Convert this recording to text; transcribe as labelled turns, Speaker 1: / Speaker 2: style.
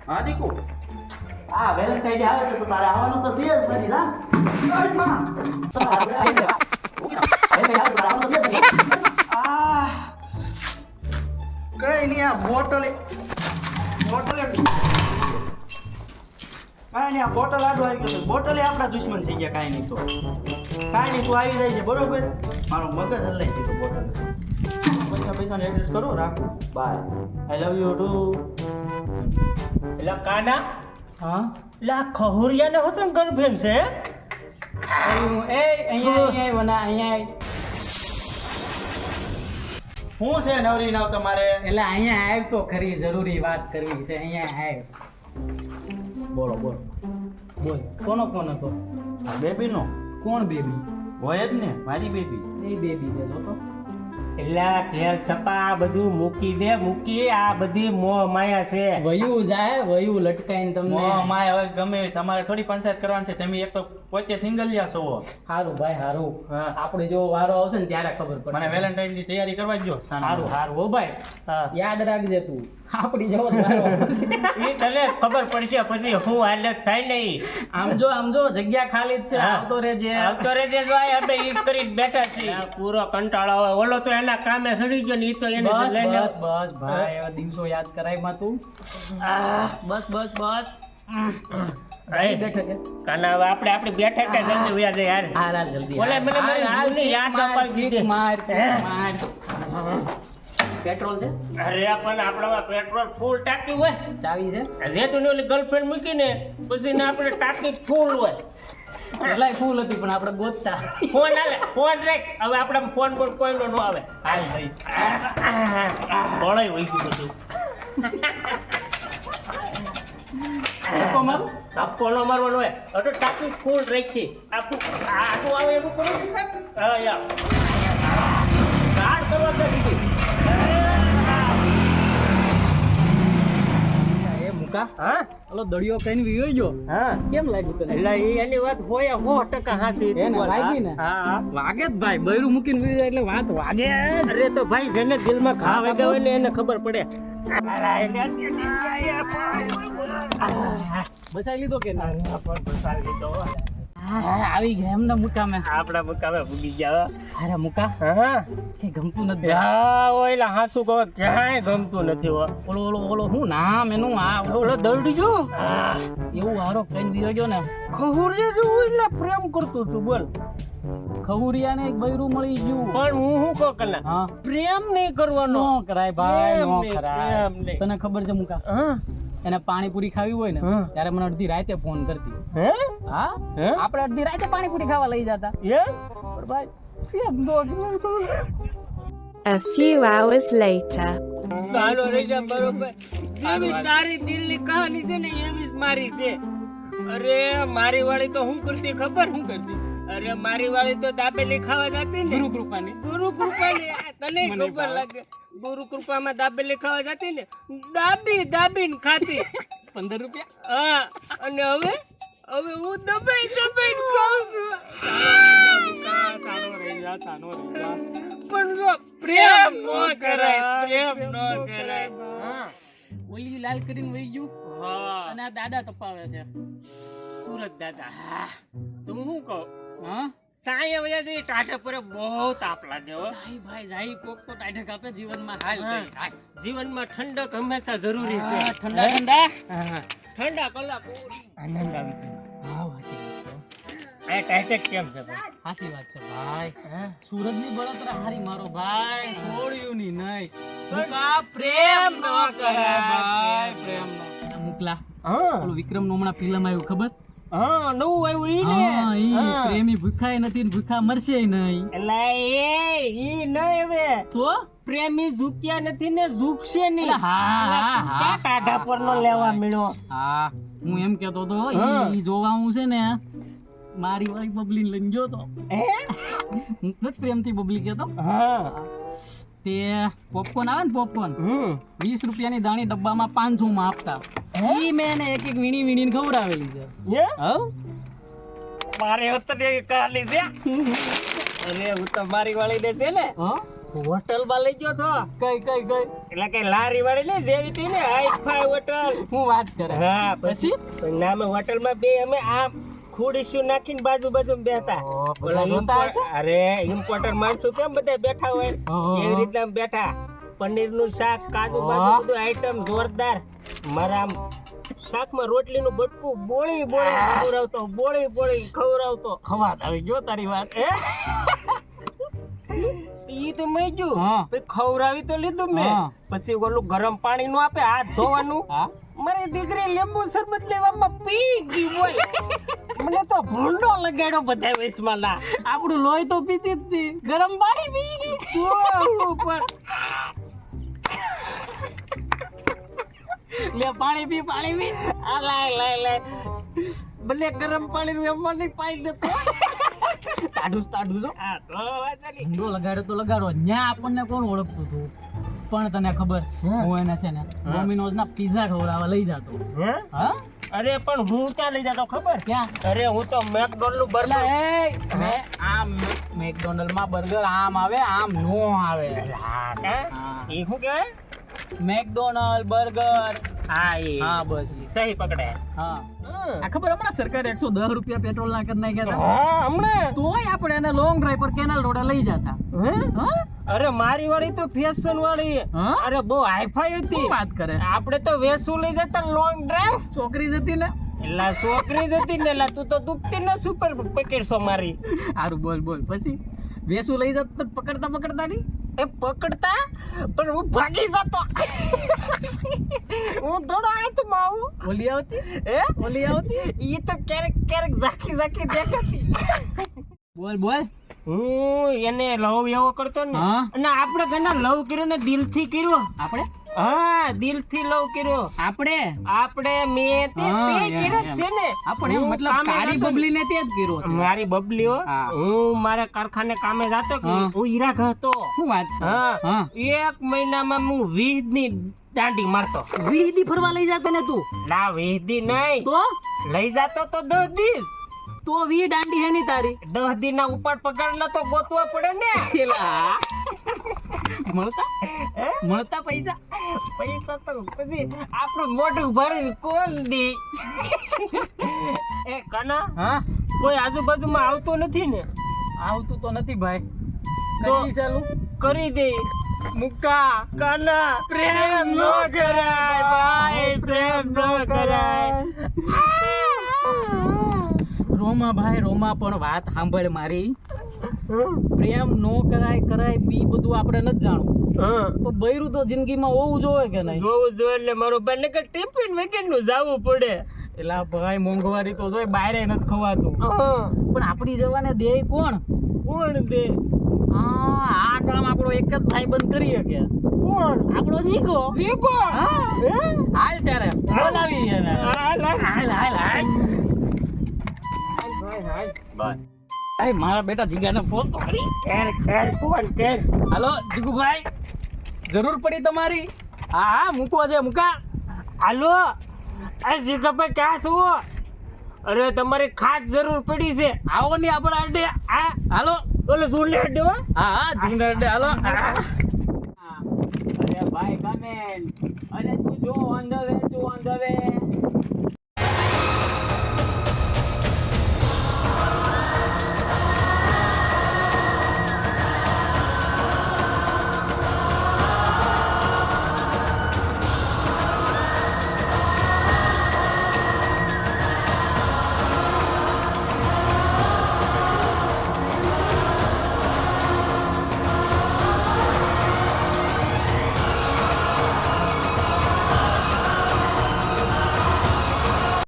Speaker 1: હા દીકુ આ Valentine day આવે છે તો તારે આવવાનું તો છે જ બધી ના ઓય માં કઈ નહીં આ બોટલ આડું આવી ગયું બોટલે આપણા દુશ્મન થઈ ગયા કાંઈ નહીં તો કાંઈ નહીં તું આવી જાય છે બરોબર મારો મગજ હલાઈ ગયું બોટલ પૈસાને એડજસ્ટ કરો રાખો bye I love you too
Speaker 2: એટલે કાના
Speaker 3: હા
Speaker 2: એટલે આ ખહુરિયાને હતો ને ગર્લફ્રેન્ડ છે
Speaker 3: અહીંયા
Speaker 1: શું છે નવરી નવ તમારે
Speaker 3: એટલે અહીંયા આવ તો ખરી જરૂરી વાત કરવી છે અહીંયા આવ
Speaker 1: બોલો
Speaker 3: બોલ કોનો કોણ હતો
Speaker 1: બેબી નો
Speaker 3: કોણ બેબી
Speaker 1: હોય જ ને મારી બેબી
Speaker 3: એ બેબી છે જો તો
Speaker 2: એટલે ઘેર છપા આ બધું મૂકી આ બધી મોહ માયા છે
Speaker 3: વયું જાય વયું લટકાઈને તમને
Speaker 1: માય હવે ગમે તમારે થોડી પંચાયત કરવાની છે તમે એક તો પોતે સિંગલિયા છો
Speaker 3: હારું ભાઈ હારું
Speaker 2: હા.
Speaker 3: આપણે જેવો વારો આવશે ને ત્યારે ખબર પડશે
Speaker 1: મને વેલેન્ટાઇન ની તૈયારી કરવા જો
Speaker 3: હારું હારું હો ભાઈ
Speaker 2: હા.
Speaker 3: યાદ રાખજે તું આપણી જેવો જ વારો આવશે
Speaker 2: એ તને ખબર પડશે પછી હું હાલત થાય નહીં
Speaker 3: આમ જો જગ્યા ખાલી જ છે
Speaker 2: હા.
Speaker 3: આવતો રહેજે
Speaker 2: આવતો રેજે જો આ બે ઈજ કરીને બેઠા છે આ પૂરો કંટાળો હોય ઓલો તો એના કામે સડી ગયો ને ઈ તો એને
Speaker 3: બસ
Speaker 2: લઈ લે
Speaker 3: બસ બસ ભાઈ એવા દિવસો યાદ કરાયમાં તું બસ બેઠે કે
Speaker 2: કાના હવે આપણે બેઠા કે જલ્દી વ્યા જાય યાર
Speaker 3: હાલ જલ્દી
Speaker 2: ઓલે મને જૂની યાદ અપાવી દીધી.
Speaker 3: માર
Speaker 2: હે?
Speaker 3: પેટ્રોલ છે
Speaker 2: અરે પણ આપણામાં પેટ્રોલ ફૂલ ટાંકી હોય
Speaker 3: ચાવી છે
Speaker 2: જેતુની ઓલી ગર્લફ્રેન્ડ મૂકીને પછી ને આપણે ટાંકી ફૂલ હોય
Speaker 3: પેલા ફૂલ હતી પણ આપણે ગોતતા
Speaker 2: ફોન રાખ હવે આપણે ફોન પર કોઈનો ન આવે
Speaker 3: હાલ ભાઈ
Speaker 2: ભળાઈ વહી ગયું બધું
Speaker 3: ધક્કો મારો
Speaker 2: ધક્કો ન મારવાનો હોય હવે ટાંકી ફૂલ રાખી આટલું આવે એવું કરો હા યાર ગાડ કરવા દીધી
Speaker 3: એ મુકા
Speaker 2: હા
Speaker 3: ઓલો દળિયો કઈને વિયો ગયો
Speaker 2: હા
Speaker 3: કેમ લાગ્યું તને
Speaker 2: એટલે એની વાત હોય 100% હાસી
Speaker 3: એને વાગી ને?
Speaker 2: હા
Speaker 3: વાગે જ ભાઈ બૈરું મૂકીને વિયો એટલે વાત વાગે
Speaker 2: અરે તો ભાઈ જેને દિલમાં ઘા વાગ્યા હોય ને એને ખબર પડે
Speaker 3: બસાઈ લીધો કે ના
Speaker 2: આપણા
Speaker 3: આવી ગયા એમને મુકામે
Speaker 2: મુકામે ભૂગી ગયા
Speaker 3: અરે મુકા
Speaker 2: હા
Speaker 3: કે ગમતું નથી
Speaker 2: ઓલા હાસુ કહો ક્યાંય ગમતું નથી હો
Speaker 3: ઓલો શું નામ એનું આ
Speaker 2: ઓલો દરડી જો
Speaker 3: એવું હારો કઈને વિયો ગયો ને
Speaker 2: ખહુરિયા જેવું એટલે પ્રેમ કરતું તું બોલ
Speaker 3: ખહુરિયાને એક બૈરું મળી ગયું
Speaker 2: પણ હું શું કહું કલા
Speaker 3: હા
Speaker 2: પ્રેમ નહીં કરવાનો
Speaker 3: નો કરાય ભાઈ
Speaker 2: પ્રેમ
Speaker 3: નો
Speaker 2: નહીં,
Speaker 3: કરાય
Speaker 2: પ્રેમ નહીં.
Speaker 3: તને ખબર છે મુકા
Speaker 2: હા
Speaker 3: એને પાણીપુરી ખાવી હોય ને
Speaker 2: હા.
Speaker 3: ત્યારે મને અડધી રાતે ફોન કરતી
Speaker 2: હે
Speaker 3: હા
Speaker 2: હે?
Speaker 3: આપણે અડધી રાતે પાણીપુરી ખાવા લઈ જતા
Speaker 2: એ
Speaker 3: પણ ભાઈ પ્રેમ નો
Speaker 4: A few hours later.
Speaker 2: સાલો રહી જા બરોબર જેવી તારી દિલની કહાની છે ને એવી જ મારી છે અરે મારી વાળી તો હું કરતી ખબર હું કરતી અરે મારી વાળી તો દાબેલી ખાવા જતી ને ગુરુ કૃપાની આ તને ખબર લાગે ગુરુ કૃપામાં દાબેલી ખાવા જતી ને દાબીને ખાતી
Speaker 3: 15 રૂપિયા
Speaker 2: હા અને હવે હું દબાઈને ખાઉં છું પણ જો પ્રેમ નો કરાય હા
Speaker 3: ઓલી લાલ કરીને વહી ગયું
Speaker 2: હા
Speaker 3: અને આ દાદા તપાવે છે
Speaker 2: સુરત દાદા તું શું કહો
Speaker 3: હા
Speaker 2: સાંય વયા જઈ ટાઢા પર બહુ તાપ લાગે હો
Speaker 3: જાય કોક તો ટાઢક આપે જીવનમાં હાલ
Speaker 2: હા.
Speaker 3: કઈ હાલ.
Speaker 2: જીવનમાં ઠંડક હંમેશા જરૂરી છે
Speaker 3: હા, ઠંડા
Speaker 2: ઠંડા કલાક આનંદ આવી
Speaker 3: હા હાસી વાત છે
Speaker 2: આ ટાઈટેક કેમ છે ભાઈ
Speaker 3: હાસી વાત છે ભાઈ સુરજની બળતરા હારી મારો ભાઈ છોડ્યું ની નહીં મુકા પ્રેમ નો કરાય ભાઈ પ્રેમ નો મુકલા
Speaker 2: હા
Speaker 3: ઓલું વિક્રમ નું હમણાં ફિલ્મ આવ્યું ખબર
Speaker 2: હા નવું આવ્યું ઈ ને
Speaker 3: હા ઈ
Speaker 2: હા.
Speaker 3: પ્રેમી ભૂખાય નથી ને ભૂખા મરશે નહીં
Speaker 2: એટલે ઈ નહીં હવે
Speaker 3: તો
Speaker 2: પ્રેમી ઝૂક્યા નથી ને ઝૂકશે નહીં
Speaker 3: એટલે હા, હા,
Speaker 2: એટલે
Speaker 3: હા.
Speaker 2: ક્યાં ટાઢા પર નો લેવા મળ્યો
Speaker 3: હા હું એમ કેતો તો
Speaker 2: હા.
Speaker 3: ઈ જોવા હું છે ને મારી વાળી બબલી લઈને ગયો તો
Speaker 2: હે
Speaker 3: હું જ પ્રેમથી બબલી કેતો
Speaker 2: હા
Speaker 3: તે પોપકોર્ન આવે ને પોપકોર્ન 20 રૂપિયાની દાણી ડબ્બામાં 500 માં આપતા ઈ મેં એને એક વીણીને ખવડાવેલી છે હવ
Speaker 2: મારે અત્યારે કાલી છે અરે હું તો મારી વાળી દે છે ને
Speaker 3: હા
Speaker 2: હોટલ માં લઈ ગયો તો
Speaker 3: કઈ કઈ કઈ
Speaker 2: એટલે કે લારી વાળી ને જેવી હતી ને હાઈ-ફાઈ હોટલ.
Speaker 3: હું વાત કરે
Speaker 2: હા પછી નામે હોટલ માં બે અમે આમ ખુરશીઓ નાખીને બાજુ બેઠા.
Speaker 3: ઓહ, બધા
Speaker 2: ઓલા
Speaker 3: જોતા હશે?
Speaker 2: અરે ઇમ્પોર્ટર માણસો કેમ બધા બેઠા હોય એવી રીતે આમ બેઠા. પનીર નું શાક, કાજુ બાજુ બધું આઈટમ જોરદાર. મારા આમ શાકમાં રોટલીનું બટકું બોળી ખવડાવતો.
Speaker 3: વાત આવી ગયો તારી વાત.
Speaker 2: ઈ તો મેં જો
Speaker 3: હા.
Speaker 2: પછી ખવડાવી તો લીધું મેં.
Speaker 3: હા.
Speaker 2: પછી ઓલું ગરમ પાણી નું આપે હાથ ધોવાનું.
Speaker 3: હા
Speaker 2: મારી દીકરી લીંબુ શરબત લેવામાં પી ગઈ બોલ. મને તો ભૂંડો લગાડ્યો બધા વેસમાં લા.
Speaker 3: આપણું લોહી તો પીતી જ હતી, ગરમ પાણી પી ગઈ.
Speaker 2: તો ઉપર
Speaker 3: લે પાણી પી
Speaker 2: આ લાય ભલે ગરમ પાણી નું એમાં નહીં પાઈ દેતો.
Speaker 3: ટાઢું જો
Speaker 2: આ તો વાંધો નહીં.
Speaker 3: ઊંડો લગાડો ન્યા આપણને કોણ ઓળખતું હતું? પણ તને ખબર હું એને છે ને ડોમિનોઝ ના પિઝા ખવડાવવા લઈ જતો.
Speaker 2: હે?
Speaker 3: હા
Speaker 2: અરે પણ હું ક્યાં લઈ જતો ખબર?
Speaker 3: ક્યાં?
Speaker 2: અરે હું તો મેકડોનલ્ડ નું બર્ગર.
Speaker 3: આમ મેકડોનલ્ડ માં બર્ગર આમ આવે આમ નો આવે.
Speaker 2: એ શું કહેવાય?
Speaker 3: મેકડોનલ્ડ બર્ગર
Speaker 2: હા એ
Speaker 3: હા બસ ઈ.
Speaker 2: સહી પકડે.
Speaker 3: હા આ ખબર હમણાં સરકારે 110 રૂપિયા પેટ્રોલ ના કરી નાખ્યા હતા.
Speaker 2: હા હમણાં
Speaker 3: તોય આપણે એને લોંગ ડ્રાઈવ પર કેનાલ રોડે લઈ જતા.
Speaker 2: હે?
Speaker 3: હા
Speaker 2: અરે મારી વાળી તો ફેશન વાળી.
Speaker 3: હા?
Speaker 2: અરે બહુ હાઈફાઈ હતી.
Speaker 3: શું વાત કરે?
Speaker 2: આપણે તો વેસુ લઈ જતા લોંગ ડ્રાઈવ.
Speaker 3: છોકરી જતી ને
Speaker 2: એલા છોકરી જ હતી ને એલા તું તો દુખતી ને સુપર પેકેટ સો મારી.
Speaker 3: સારું બોલ પછી વેસુ લઈ જતો તો પકડતા નહીં.
Speaker 2: એ પકડતા પણ હું ભાગી જતો. હું થોડો હાથમાં આવું.
Speaker 3: ઓલી આવતી
Speaker 2: હે?
Speaker 3: ઓલી આવતી
Speaker 2: ઈ તો ક્યારેક ઝાંખી દેખાતી.
Speaker 3: બોલ
Speaker 2: હું એને લવ એવો કરતો ને
Speaker 3: હા.
Speaker 2: અને આપણે ઘણા લવ કર્યો ને દિલથી કર્યો.
Speaker 3: આપણે
Speaker 2: હા દિલથી લવ કર્યો. આપણે મેં તે
Speaker 3: હા,
Speaker 2: કર્યો જ છે ને.
Speaker 3: આપણે એમ
Speaker 2: હું
Speaker 3: મતલબ
Speaker 2: કામે
Speaker 3: તારી
Speaker 2: જતો ને.
Speaker 3: બબલી ને તે જ કર્યો છે.
Speaker 2: મારી બબલીઓ
Speaker 3: હા.
Speaker 2: હું મારા કારખાને કામે જતો કે
Speaker 3: હા.
Speaker 2: હું હીરા હતો.
Speaker 3: શું વાત કરે?
Speaker 2: હા
Speaker 3: હા
Speaker 2: 1 મહિનામાં હું 20 ની દાંડી મારતો.
Speaker 3: વીહદી ફરવા લઈ જાતો ને તું
Speaker 2: ના 20 દી નહીં
Speaker 3: તો
Speaker 2: લઈ જાતો તો 10 દી.
Speaker 3: તો વી દાંડી હે ની તારી
Speaker 2: 10 દી ના ઉપર પગાર તો ગોતવા પડે ને.
Speaker 3: એલા મળતા
Speaker 2: હે?
Speaker 3: મળતા પૈસા
Speaker 2: પૈસા તો પછી આપણું મોઢું ભરીને કોણ દી. એ કના
Speaker 3: હા
Speaker 2: કોઈ આજુબાજુમાં આવતો નથી ને?
Speaker 3: આવતું તો નથી ભાઈ.
Speaker 2: તો
Speaker 3: કરી ચાલુ
Speaker 2: કરી દે.
Speaker 3: મુક્કા
Speaker 2: કાના પ્રેમ નો કરાય ભાઈ, પ્રેમ નો કરાય.
Speaker 3: રોમા પણ વાત સાંભળ મારી. પ્રેમ નો કરાય બી બધું આપણે નથી જાણવું.
Speaker 2: હા
Speaker 3: તો બૈરું તો જિંદગીમાં હોવું જોઈએ કે નહીં?
Speaker 2: જોવું જોઈએ એટલે મારો બંને કે ટિફિન વેકેન્ડ નું જવું પડે.
Speaker 3: એલા ભાઈ મોંઘવારી તો જોઈ બાયરે નથી ખવાતું.
Speaker 2: હા
Speaker 3: પણ આપણી જવાને દે કોણ?
Speaker 2: કોણ દે?
Speaker 3: આ કામ આપણો એક જ ભાઈ બંધ કરી શકે.
Speaker 2: કોણ?
Speaker 3: આપણો જીગો. હા. હાલ ત્યારે બોલાવી એને. હાલ. ભાઈ મારા બેટા જીગાને ફોન તો કરી.
Speaker 2: કોણ?
Speaker 3: હાલો જીગુભાઈ, જરૂર પડી તમારી? હા મૂકવા છે મૂકા.
Speaker 2: હાલો આ જીગાભાઈ ક્યાં છો? અરે તમારી ખાસ જરૂર પડી છે.
Speaker 3: આવો ને આપણે અડે. હા હાલો
Speaker 2: ઓલો ઝૂલે અડ્ડે હો.
Speaker 3: હા જીગર અડે હાલો.
Speaker 2: અરે ભાઈ કમેન, અરે તું જો ઓન ધ વે